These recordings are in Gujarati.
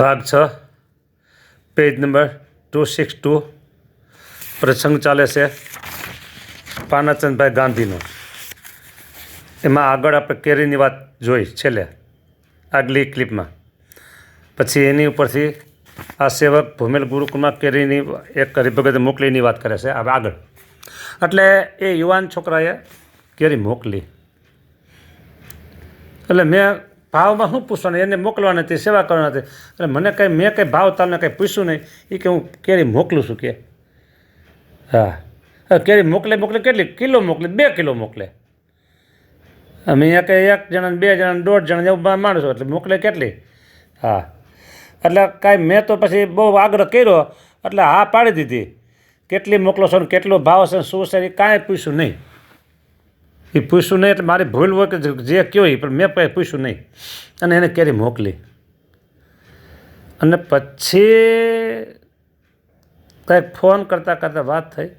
ભાગ 6 પેજ નંબર 262 પ્રસંગ ચાલે છે પાનાચંદભાઈ ગાંધીનો. એમાં આગળ આપણે કેરીની વાત જોઈ છેલ્લે આગલી ક્લિપમાં. પછી એની ઉપરથી આ સેવક ભૂમેલ ગુરુકુળમાં કેરીની એક હરિભગતે મોકલીની વાત કરે છે હવે આગળ. એટલે એ યુવાન છોકરાએ કેરી મોકલી. એટલે મેં ભાવમાં શું પૂછવાનું, એને મોકલવાની હતી, સેવા કરવાની હતી. એટલે મેં કંઈ ભાવ તમને કંઈ પૂછ્યું નહીં. એ કે હું કેરી મોકલું છું કે હા કેરી મોકલે કેટલી કિલો મોકલે? 2 કિલો મોકલે. અમે અહીંયા કંઈ 1 જણાને 2 જણાને 1.5 જણા એવું માણસો એટલે મોકલે કેટલી? હા એટલે કાંઈ મેં તો પછી બહુ આગ્રહ કર્યો એટલે હા પાડી દીધી. કેટલી મોકલો છો ને કેટલો ભાવ છે શું છે એ કાંઈ પૂછ્યું નહીં. એ પૂછ્યું નહીં એટલે મારી ભૂલ હોય કે જે કયો એ, પણ મેં કંઈ પૂછ્યું નહીં અને એને કેરી મોકલી. અને પછી કંઈક ફોન કરતાં વાત થઈ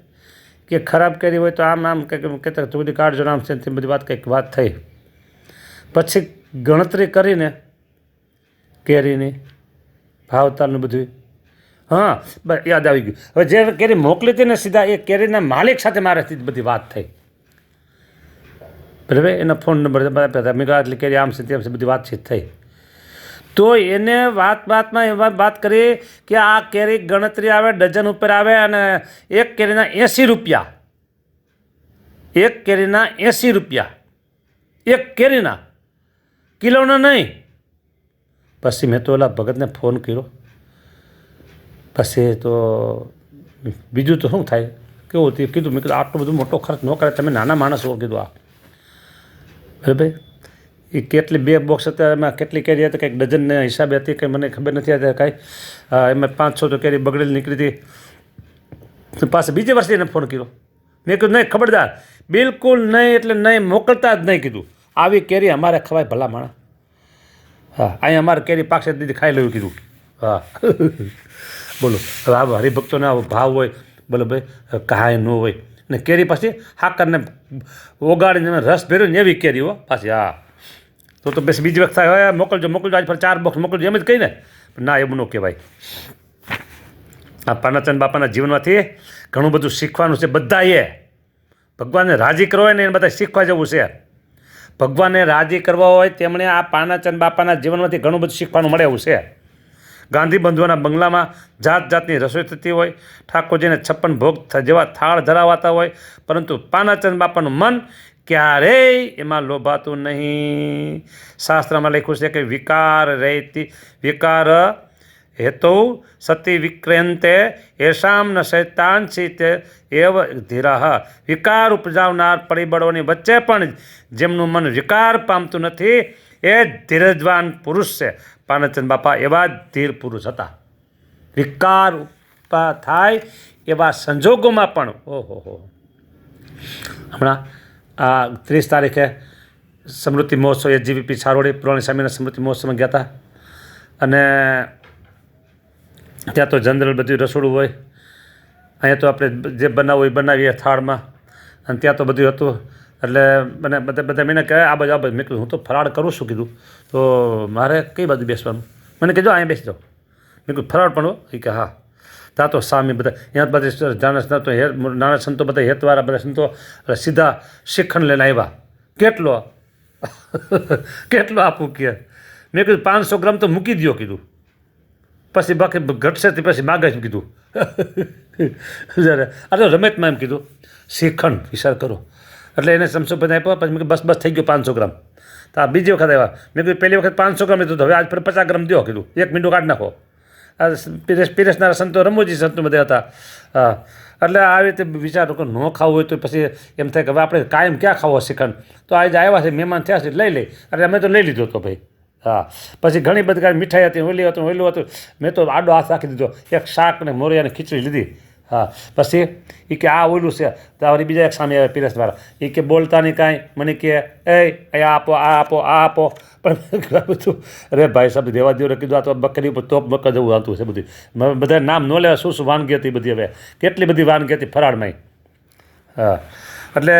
કે ખરાબ કેરી હોય તો આમ કહેતા સુધી કાઢજો આમ છે તે બધી કંઈક વાત થઈ. પછી ગણતરી કરીને કેરીની ભાવતાલનું બધું હા બસ યાદ આવી ગયું. હવે જે કેરી મોકલી હતી ને સીધા એ કેરીના માલિક સાથે મારાથી બધી વાત થઈ. બરાબર, એના ફોન નંબર મેં કહ્યું એટલી કેરી આમ છે તેમ છે બધી વાતચીત થઈ. તો એને વાતમાં એવા વાત કરી કે આ કેરી ગણતરી આવે ડઝન ઉપર આવે અને એક કેરીના 80 રૂપિયા. એક કેરીના 80 રૂપિયા, એક કેરીના, કિલોના નહીં. પછી મેં તો ઓલા ભગતને ફોન કર્યો. પછી તો બીજું તો શું થાય કેવું હતું કીધું. મેં કીધું આટલું બધું મોટો ખર્ચ ન કરે, તમે નાના માણસ હો કીધું. આ બરાબર, એ કેટલી 2 બોક્સ હતા એમાં કેટલી કેરી હતી કંઈક ડઝનના હિસાબે હતી કંઈ મને ખબર નથી હતી કાંઈ. એમાં 500 તો કેરી બગડેલી નીકળી હતી. પાછા બીજે વર્ષે એને ફોન કર્યો. મેં કીધું નહીં ખબરદાર, બિલકુલ નહીં એટલે નહીં, મોકલતા જ નહીં કીધું. આવી કેરી અમારે ખવાય ભલા માણા. હા અહીંયા અમારે કેરી પાકશે દીદી ખાઈ લેવું કીધું. હા બોલો હવે આ હરિભક્તોને આવો ભાવ હોય બોલો ભાઈ કાંઈ ન હોય. ને કેરી પાછી હાકરને ઓગાળીને રસ ભર્યો ને એવી કેરી હો પાછી. હા તો પછી બીજી વખત થાય મોકલજો આજ ફરી 4 બોક્સ મોકલજો એમ જ કહી ને. ના એવું ન કહેવાય. આ પાનાચંદ બાપાના જીવનમાંથી ઘણું બધું શીખવાનું છે. બધાએ ભગવાનને રાજી કરવા હોય ને એને બધા શીખવા જવું છે. ભગવાનને રાજી કરવા હોય તેમણે આ પાનાચંદ બાપાના જીવનમાંથી ઘણું બધું શીખવાનું મળે એવું છે. ગાંધી બંધુઓના બંગલામાં જાતની રસોઈ થતી હોય, ઠાકોરજીને 56 ભોગ જેવા થાળ ધરાવાતા હોય, પરંતુ પાનાચંદ બાપાનું મન ક્યારેય એમાં લોભાતું નહીં. શાસ્ત્રમાં લખ્યું છે કે વિકાર હેતુ સતી વિક્રાંતે એશામ ન શૈતાનસિત એવ ધીરાહ. વિકાર ઉપજાવનાર પરિબળોની વચ્ચે પણ જેમનું મન વિકાર પામતું નથી એ ધીરજવાન પુરુષ છે. પાનાચંદ બાપા એવા જ ધીર પુરુષ હતા. વિકાર થાય એવા સંજોગોમાં પણ ઓહો. હમણાં આ 30 તારીખે સ્મૃતિ મહોત્સવ એજીવીપી સારોડી પુરાણી સ્વામીના સ્મૃતિ મહોત્સવમાં ગયા હતા. અને ત્યાં તો જનરલ બધું રસોડું હોય. અહીંયા તો આપણે જે બનાવવું એ બનાવીએ થાળમાં. અને ત્યાં તો બધું હતું. એટલે મને બધા મને કહે આ બાજુ મેં કીધું હું તો ફરાળ કરું છું કીધું. તો મારે કઈ બાજુ બેસવાનું? મને કહેજો અહીંયા બેસી જાઓ. મેં કીધું ફરાળ પણ એ કે હા. ત્યાં તો સામે બધા અહીંયા બધા નાના સંતો બધા હેતવાળા બધા સંતો સીધા શિખંડ લઈને આવ્યા. કેટલો આપું કે? મેં કીધું 500 ગ્રામ તો મૂકી દો કીધું. પછી બાકી ઘટશે તે પછી માગે છે કીધું. અરે રમેશમાં એમ કીધું શ્રીખંડ વિચાર કરો. એટલે એને સમસો બધા આપ્યો. પછી મેં બસ થઈ ગયો 500 ગ્રામ. તો આ બીજી વખત આવ્યા. મેં કીધું પહેલી વખત 500 ગ્રામ લીધું, હવે આજ ફરી 50 ગ્રામ દો કીધું. 1 મિનિટ કાઢી નાખો. આ પીરસનારા સંતો રમોજી સંતો બધા હતા. હા એટલે આવી રીતે વિચારો કે ન ખાવું હોય તો પછી એમ થાય કે હવે આપણે કાયમ ક્યાં ખાવો શ્રીખંડ. તો આજે આવ્યા છે મહેમાન થયા છે લઈ અરે અમે તો લઈ લીધો હતો ભાઈ. હા પછી ઘણી બધી કાંઈ મીઠાઈ હતી, ઓલી હતું. મેં તો આડો હાથ રાખી દીધો. એક શાક ને મોરિયાની ખીચડી લીધી. હા પછી એ કે આ ઓલું છે તો આવડી બીજા એક સામે આવે પીરસવાળા. એ કે બોલતા નહીં કાંઈ. મને કે આ આપો. પણ બધું અરે ભાઈ સાહેબ દેવા દો કીધું. આ તો બકરી ઉપર તોપ મક્કા જવું આવતું છે બધું. બધા નામ ન લેવા શું વાનગી હતી બધી. હવે કેટલી બધી વાનગી હતી ફરાળમાં. હા એટલે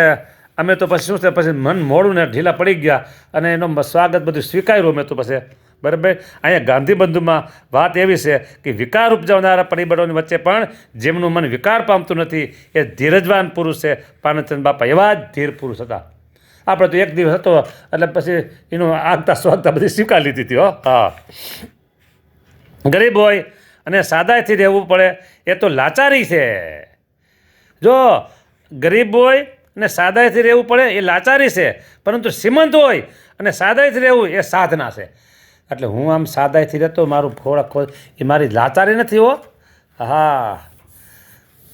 અમે તો પછી શું છે પછી મન મોડું ને ઢીલા પડી ગયા અને એનો સ્વાગત બધું સ્વીકાર્યું. અમે તો પછી બરાબર. અહીંયા ગાંધી બંધુમાં વાત એવી છે કે વિકાર ઉપજાવનારા પરિબળોની વચ્ચે પણ જેમનું મન વિકાર પામતું નથી એ ધીરજવાન પુરુષ છે. પાનચંદ બાપા એવા જ ધીર પુરુષ હતા. આપણે તો એક દિવસ હતો એટલે પછી એનું આગતા સ્વાગતા બધી સ્વીકાર લીધી હતી. હા, ગરીબ હોય અને સાદાઈથી રહેવું પડે એ તો લાચારી છે. જો ગરીબ હોય અને સાદાઈથી રહેવું પડે એ લાચારી છે, પરંતુ શ્રીમંત હોય અને સાદાઈથી રહેવું એ સાધના છે. એટલે હું આમ સાદાઈથી રહેતો મારું થોડાક એ મારી લાચારી નથી હો. હા,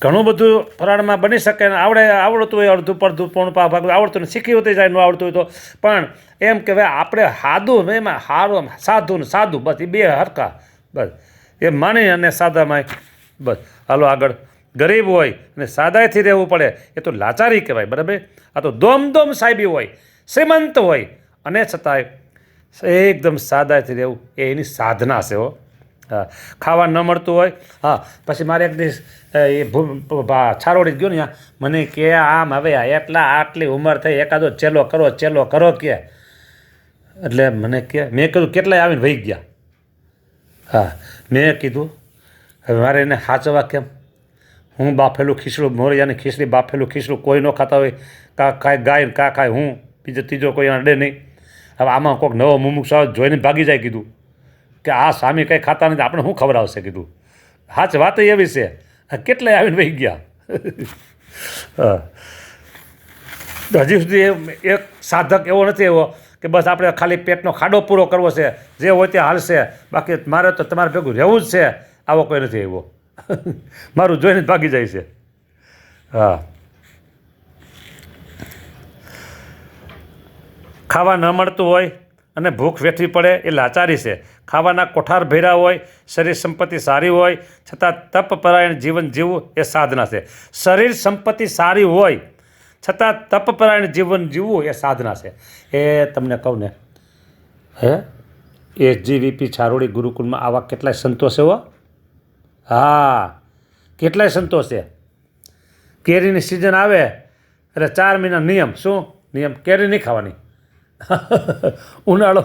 ઘણું બધું ફરાળમાં બની શકે ને આવડતું હોય અડધું પડધું પોણું ભાગ આવડતું ને શીખી હોતી જાય ન આવડતું હોય તો પણ એમ કે ભાઈ આપણે સાદું એમાં સારું સાધુ ને સાદું બસ એ બે હરખા બસ એ માની અને સાદામાં બસ હાલો આગળ. ગરીબ હોય અને સાદાઈથી રહેવું પડે એ તો લાચારી કહેવાય. બરાબર. આ તો દોમ સાહેબી હોય, શ્રીમંત હોય અને છતાંય એકદમ સાદાઈથી રહેવું એ એની સાધના છે હો. હા, ખાવા ન મળતું હોય. હા, પછી મારે એક દિવસ એ છારોડી ગયો ને ત્યાં મને કે આમ હવે આટલી ઉંમર થઈ એકાદો ચેલો કરો કે એટલે મને કે મેં કીધું કેટલાય આવીને વહી ગયા. હા, મેં કીધું હવે મારે એને સાચવવા કેમ? હું બાફેલું ખીચડું મોરિયાની ખીચડી બાફેલું ખીચડું કોઈ ન ખાતા હોય, કાં ખાય ગાય કાં ખાય હું, બીજો ત્રીજો કોઈ અડે નહીં. હવે આમાં કોઈક નવો મુમુક્ષ જોઈને ભાગી જાય. કીધું કે આ સ્વામી કંઈ ખાતા નથી, આપણે શું ખવડાવશે? કીધું હાચ વાત એવી છે. કેટલાય આવીને વહી ગયા. હજી સુધી એક સાધક એવો નથી એવો કે બસ આપણે ખાલી પેટનો ખાડો પૂરો કરવો છે, જે હોય તે હાલશે, બાકી મારે તો તમારે ભેગું રહેવું જ છે. આવો કોઈ નથી એવો. મારું જોઈને જ ભાગી જાય છે. હા, ખાવા ન મળતું હોય અને ભૂખ વેઠવી પડે એ લાચારી છે. ખાવાના કોઠાર ભર્યા હોય, શરીર સંપત્તિ સારી હોય છતાં તપપરાયણ જીવન જીવવું એ સાધના છે. શરીર સંપત્તિ સારી હોય છતાં તપપરાયણ જીવન જીવવું એ સાધના છે. એ તમને કહું ને, SGVP છારોડી ગુરુકુળમાં આવા કેટલાય સંતો છે હો. હા, કેટલાય સંતો છે. કેરીની સિઝન આવે એટલે 4 મહિના નિયમ. શું નિયમ? કેરી નહીં ખાવાની. ઉનાળો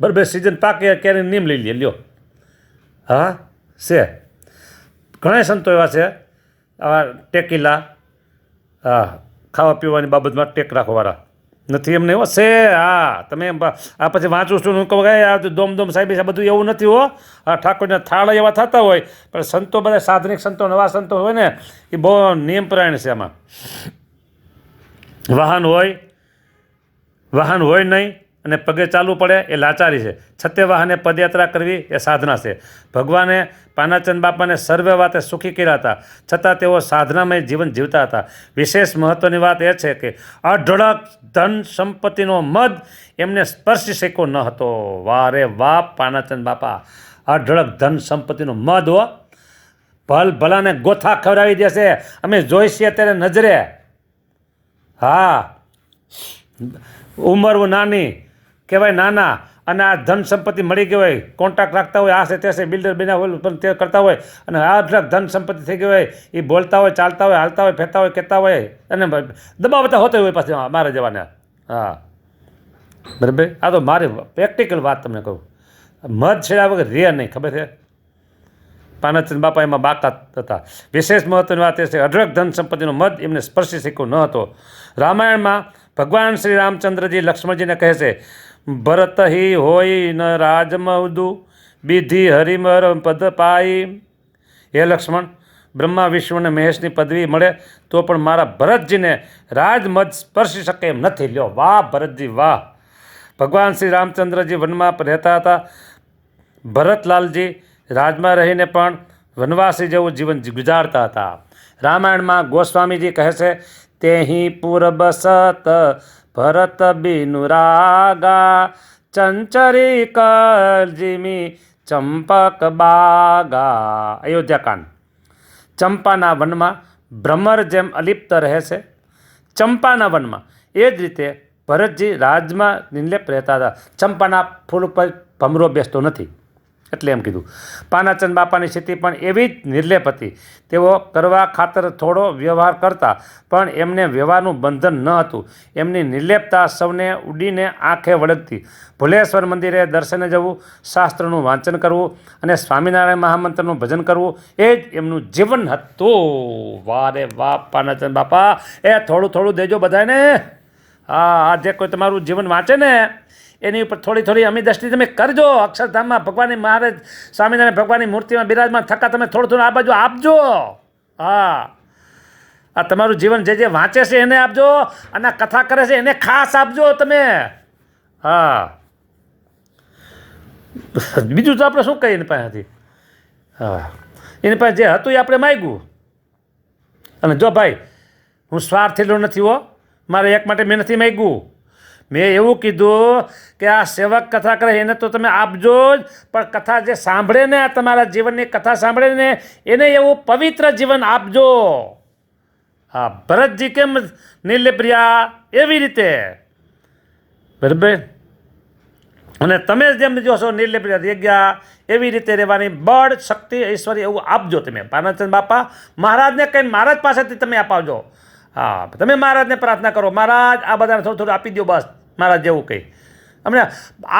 બરાબર સિઝન પાકે કેરી નિયમ લઈ લે લ્યો. હા છે, ઘણા સંતો એવા છે આવા ટેકીલા. હા, ખાવા પીવાની બાબતમાં ટેક રાખવાવાળા નથી એમને એવો છે. હા, તમે આ પછી વાંચું છું હું કહું આ દોમ સાહેબી છે બધું એવું નથી હો. આ ઠાકોરના થાળ એવા થતા હોય પણ સંતો બધા સાધનિક સંતો નવા સંતો હોય ને એ બહુ નિયમપરાયણ છે. આમાં વાહન હોય નહીં અને પગે ચાલવું પડે એ લાચારી છે. છતે વાહને પદયાત્રા કરવી એ સાધના છે. ભગવાને પાનાચંદ બાપાને સર્વે વાતે સુખી કર્યા હતા છતાં તેઓ સાધનામય જીવન જીવતા હતા. વિશેષ મહત્ત્વની વાત એ છે કે અઢળક ધન સંપત્તિનો મદ એમને સ્પર્શી શક્યો ન હતો. વાહ રે વાહ પાનાચંદ બાપા! અઢળક ધન સંપત્તિનો મદ હો. ભલાને ગોથા ખવડાવી દેશે. અમે જોઈ છીએ ત્યારે નજરે. હા, ઉંમર નાની કહેવાય નાના અને આ ધન સંપત્તિ મળી ગઈ હોય, કોન્ટ્રાક્ટ રાખતા હોય, આ છે તે છે, બિલ્ડર બન્યા હોય પણ તે કરતા હોય અને આ ધન સંપત્તિ થઈ ગઈ હોય, એ બોલતા હોય, ચાલતા હોય, હાલતા હોય, ફેરતા હોય, કહેતા હોય અને દબાવતા હોતા હોય પાછી મારે જવાના. હા, બરાબર. આ તો મારી પ્રેક્ટિકલ વાત તમને કહું. મધ છેડા વગર રે નહીં, ખબર છે? પાનાચંદ બાપા એમાં બાકાત હતા. વિશેષ મહત્વની વાત એ છે અઢળક ધન સંપત્તિનો મદ એમને સ્પર્શી શક્યો ન હતો. રામાયણમાં ભગવાન શ્રી રામચંદ્રજી લક્ષ્મણજીને કહે છે, ભરત હિ હોય ન રાજમહુદુ બીધી હરિમર પદ પાઈ. હે લક્ષ્મણ, બ્રહ્મા વિષ્ણુ અને મહેશની પદવી મળે તો પણ મારા ભરતજીને રાજમદ સ્પર્શી શકે એમ નથી. લ્યો, વાહ ભરતજી વાહ! ભગવાન શ્રી રામચંદ્રજી વનમાં રહેતા હતા. ભરતલાલજી રાજમાં રહીને પણ વનવાસી જેવું જીવન ગુજારતા હતા. રામાયણમાં ગોસ્વામીજી કહે છે, તેહી પુર બસત ભરત બિનુ રાગા ચંચરી કરજીમી ચંપક બાગા. અયોધ્યાકાંડ. ચંપાના વનમાં ભ્રમર જેમ અલિપ્ત રહે છે. ચંપાના વનમાં એ જ રીતે ભરતજી રાજમાં નિર્લેપ રહેતા હતા. ચંપાના ફૂલ ઉપર ભમરો બેસતો નથી. એટલે એમ કીધું. પાનાચંદ બાપાની સ્થિતિ પણ એવી જ નિર્લેપ હતી. તેઓ કરવા ખાતર થોડો વ્યવહાર કરતા, પણ એમને વ્યવહારનું બંધન ન હતું. એમની નિર્લેપતા સૌને ઉડીને આંખે વળગતી. ભુલેશ્વર મંદિરે દર્શને જવું, શાસ્ત્રનું વાંચન કરવું અને સ્વામિનારાયણ મહામંત્રનું ભજન કરવું એ જ એમનું જીવન હતું. વાહ રે વાહ પાનાચંદ બાપા, એ થોડું થોડું દેજો બધાને. હા, જે કોઈ તમારું જીવન વાંચે ને એની ઉપર થોડી થોડી અમી દ્રષ્ટિ તમે કરજો. અક્ષરધામમાં ભગવાનની મહારાજ સ્વામિનારાયણ ભગવાનની મૂર્તિમાં બિરાજમાન થતા તમે થોડું થોડું આ બાજુ આપજો. હા, આ તમારું જીવન જે વાંચે છે એને આપજો, અને કથા કરે છે એને ખાસ આપજો તમે. હા, બીજું તો આપણે શું કહીએ એની પાસેથી. હા, એની પાસે જે હતું એ આપણે માગ્યું. અને જો ભાઈ, હું સ્વાર્થીલો નથી હો, મારે એક માટે મેં નથી માગ્યું. મેં એવું કીધું કે આ સેવક કથા કરે એને તો તમે આપજો જ, પણ કથા જે સાંભળે ને, તમારા જીવનની કથા સાંભળે ને એને એવું પવિત્ર જીવન આપજો. હા, ભરતજી કેમ નિર્લેપ રહ્યા એવી રીતે, બરાબર. અને તમે જેમ જોશો નિર્લેપ રહી ગયા એવી રીતે રહેવાની બળ, શક્તિ, ઐશ્વર્ય એવું આપજો તમે. પાનાચંદ બાપા મહારાજને કંઈ મહારાજ પાસેથી તમે અપાવજો. હા, તમે મહારાજને પ્રાર્થના કરો, મહારાજ આ બધાને થોડું થોડું આપી દો બસ. મહારાજ જેવું કંઈ અમને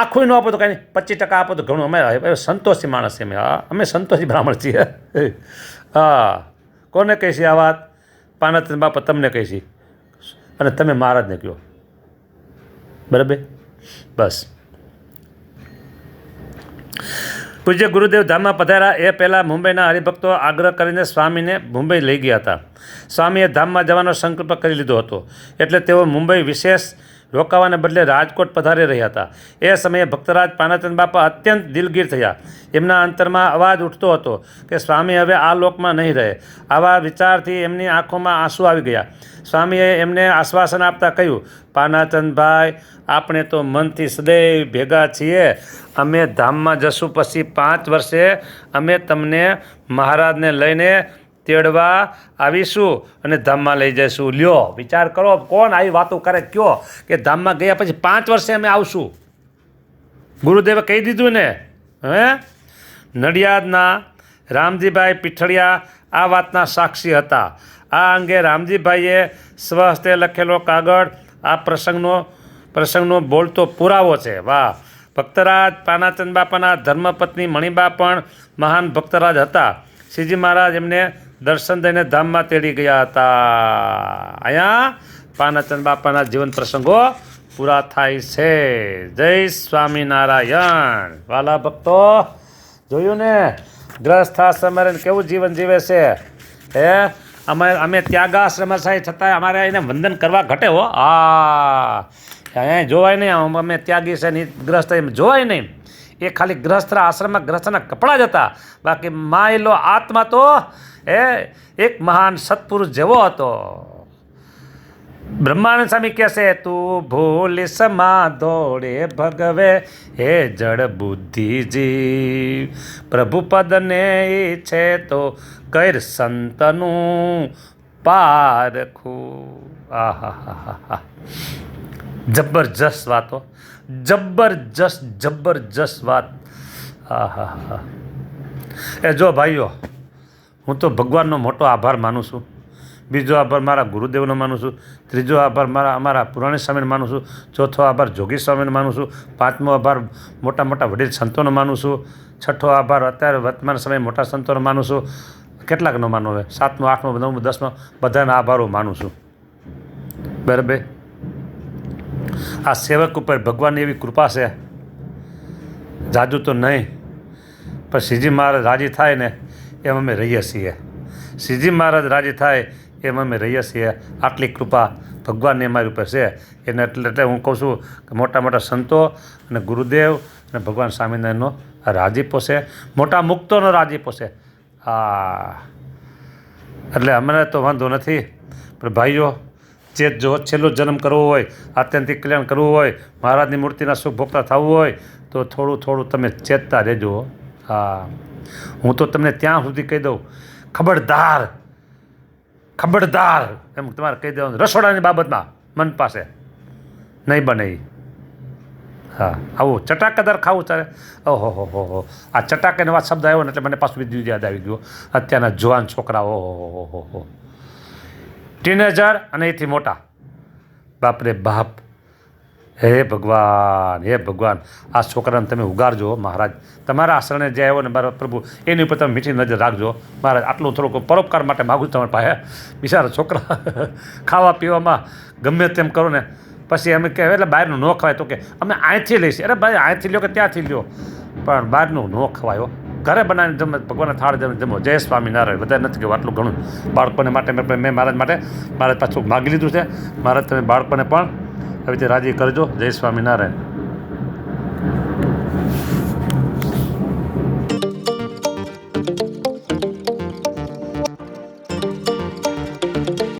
આખું ન આપો તો કાંઈ 25% આપો તો ઘણું. અમે સંતોષી માણસ છીએ. અમે સંતોષી બ્રાહ્મણ છીએ. હા, કોને કહીશી આ વાત? પાનાચંદ બાપા તમને કહીશી, અને તમે મહારાજને કહો, બરાબર. બસ. પૂજ્ય ગુરુદેવ ધામમાં પધાર્યા એ પહેલાં મુંબઈના હરિભક્તો આગ્રહ કરીને સ્વામીને મુંબઈ લઈ ગયા હતા. સ્વામીએ ધામમાં જવાનો સંકલ્પ કરી લીધો હતો, એટલે તેઓ મુંબઈ વિશેષ રોકાવાને બદલે રાજકોટ પધારી રહ્યા હતા. એ સમયે ભક્તરાજ પાનાચંદ બાપા અત્યંત દિલગીર થયા. એમના અંતરમાં અવાજ ઉઠતો હતો કે સ્વામી હવે આ લોકમાં નહીં રહે. આવા વિચારથી એમની આંખોમાં આંસુ આવી ગયા. સ્વામીએ એમને આશ્વાસન આપતા કહ્યું, પાનાચંદભાઈ, આપણે તો મનથી સદૈવ ભેગા છીએ. અમે ધામમાં જશું પછી 5 વર્ષે અમે તમને મહારાજને લઈને તેડવા આવીશું અને ધામમાં લઈ જઈશું. લ્યો, વિચાર કરો, કોણ આવી વાતો કરે? કયો કે ધામમાં ગયા પછી 5 વર્ષે અમે આવશું. ગુરુદેવે કહી દીધું ને. હે, નડિયાદના રામજીભાઈ પીઠળિયા આ વાતના સાક્ષી હતા. આ અંગે રામજીભાઈએ સ્વહસ્તે લખેલો કાગળ આ પ્રસંગનો બોલતો પુરાવો છે. વાહ! ભક્તરાજ પાનાચંદ બાપાના ધર્મપત્ની મણિબા પણ મહાન ભક્તરાજ હતા. શ્રીજી મહારાજ એમને દર્શન દઈને ધામમાં તેડી ગયા હતા. અહીંયા પાનાચંદ બાપાના જીવન પ્રસંગો પૂરા થાય છે. જય સ્વામિનારાયણ. વાલા ભક્તો, જોયું ને ગ્રહસ્થાશ્રમ કેવું જીવન જીવે છે. અમે ત્યાગાશ્રમ સાહેબ છતાં અમારે એને વંદન કરવા ઘટે હો. અહીંયા જોવાય નહીં અમે ત્યાગી છે ને ગ્રસ્ત એમ જોવાય નહીં. એ ખાલી ગ્રસ્થ આશ્રમમાં ગ્રસ્થના કપડાં જ હતા. બાકી માયલો આત્મા તો એક મહાન સત્પુરુષ જેવો હતો. બ્રહ્માનંદ સ્વામી કહે છે, તું ભૂલી સમા દોડે ભગવે હે જડ બુદ્ધિજી, પ્રભુ પદને ઈચ્છે તો કર સંતનું પારખું. આહા, જબરજસ્ત વાતો, જબરજસ્ત વાત. આહા. એ જો ભાઈઓ, હું તો ભગવાનનો મોટો આભાર માનું છું. બીજો આભાર મારા ગુરુદેવનો માનું છું. ત્રીજો આભાર અમારા પુરાણી સ્વામીને માનું છું. ચોથો આભાર જોગી સ્વામીને માનું છું. 5મો આભાર મોટા મોટા વડીલ સંતોનો માનું છું. 6ઠો આભાર અત્યારે વર્તમાન સમયે મોટા સંતોનો માનું છું. કેટલાકનો માનું હવે? 7મો, 8મો, 9મો, 10મો બધાના આભારો માનું છું. બરાબર. આ સેવક ઉપર ભગવાનની એવી કૃપા છે, જાજુ તો નહીં, પણ શ્રીજી મહારાજ રાજી થાય ને એમ અમે રહીએ છીએ. શ્રીજી મહારાજ રાજી થાય એમ અમે રહીએ છીએ. આટલી કૃપા ભગવાનની અમારી ઉપર છે. એને એટલે હું કહું છું કે મોટા મોટા સંતો અને ગુરુદેવ અને ભગવાન સ્વામિનારાયણનો આ રાજીપો છે, મોટા મુક્તોનો રાજીપો છે. એટલે અમને તો વાંધો નથી, પણ ભાઈઓ, જો છેલ્લો જન્મ કરવો હોય, આત્યંતિક કલ્યાણ કરવું હોય, મહારાજની મૂર્તિના સુખ ભોગતા થવું હોય તો થોડું થોડું તમે ચેતતા રહેજો. હું તો તમને ત્યાં સુધી કહી દઉં, ખબરદાર એમ તમારે કહી દેવાનું, રસોડાની બાબતમાં મન પાસે નહીં બને. હા આવું ચટાકેદાર ખાવું ત્યારે ઓહો આ ચટાકે નવા શબ્દ આવ્યો ને એટલે મને પાછું વિદ્યુત યાદ આવી ગયો. અત્યારના જુવાન છોકરાઓ ઓહો ટીનેજર અને એથી મોટા બાપરે બાપ. હે ભગવાન આ છોકરાને તમે ઉગારજો મહારાજ. તમારા આશરણે જે આવ્યો ને મારા પ્રભુ એની ઉપર તમે મીઠી નજર રાખજો મહારાજ. આટલું થોડુંક પરોપકાર માટે માગું તમારા પાસે. બિચારા છોકરા ખાવા પીવામાં ગમે તેમ કરો ને પછી અમે કહેવાય એટલે બહારનું ન ખવાય તો કે અમે અહીંથી લઈશું. અરે ભાઈ અહીંથી લ્યો કે ત્યાંથી લ્યો પણ બહારનું ન ખવાયો. ઘરે બનાવીને જમે ભગવાનના થાળ જમો. જય સ્વામિનારાયણ. બધા નથી કહેવું આટલું ઘણું બાળકોને માટે મેં મહારાજ માટે પાછું માગી લીધું છે. મહારાજ તમે બાળકોને પણ હવે તે રાજી કરજો. જય સ્વામિનારાયણ.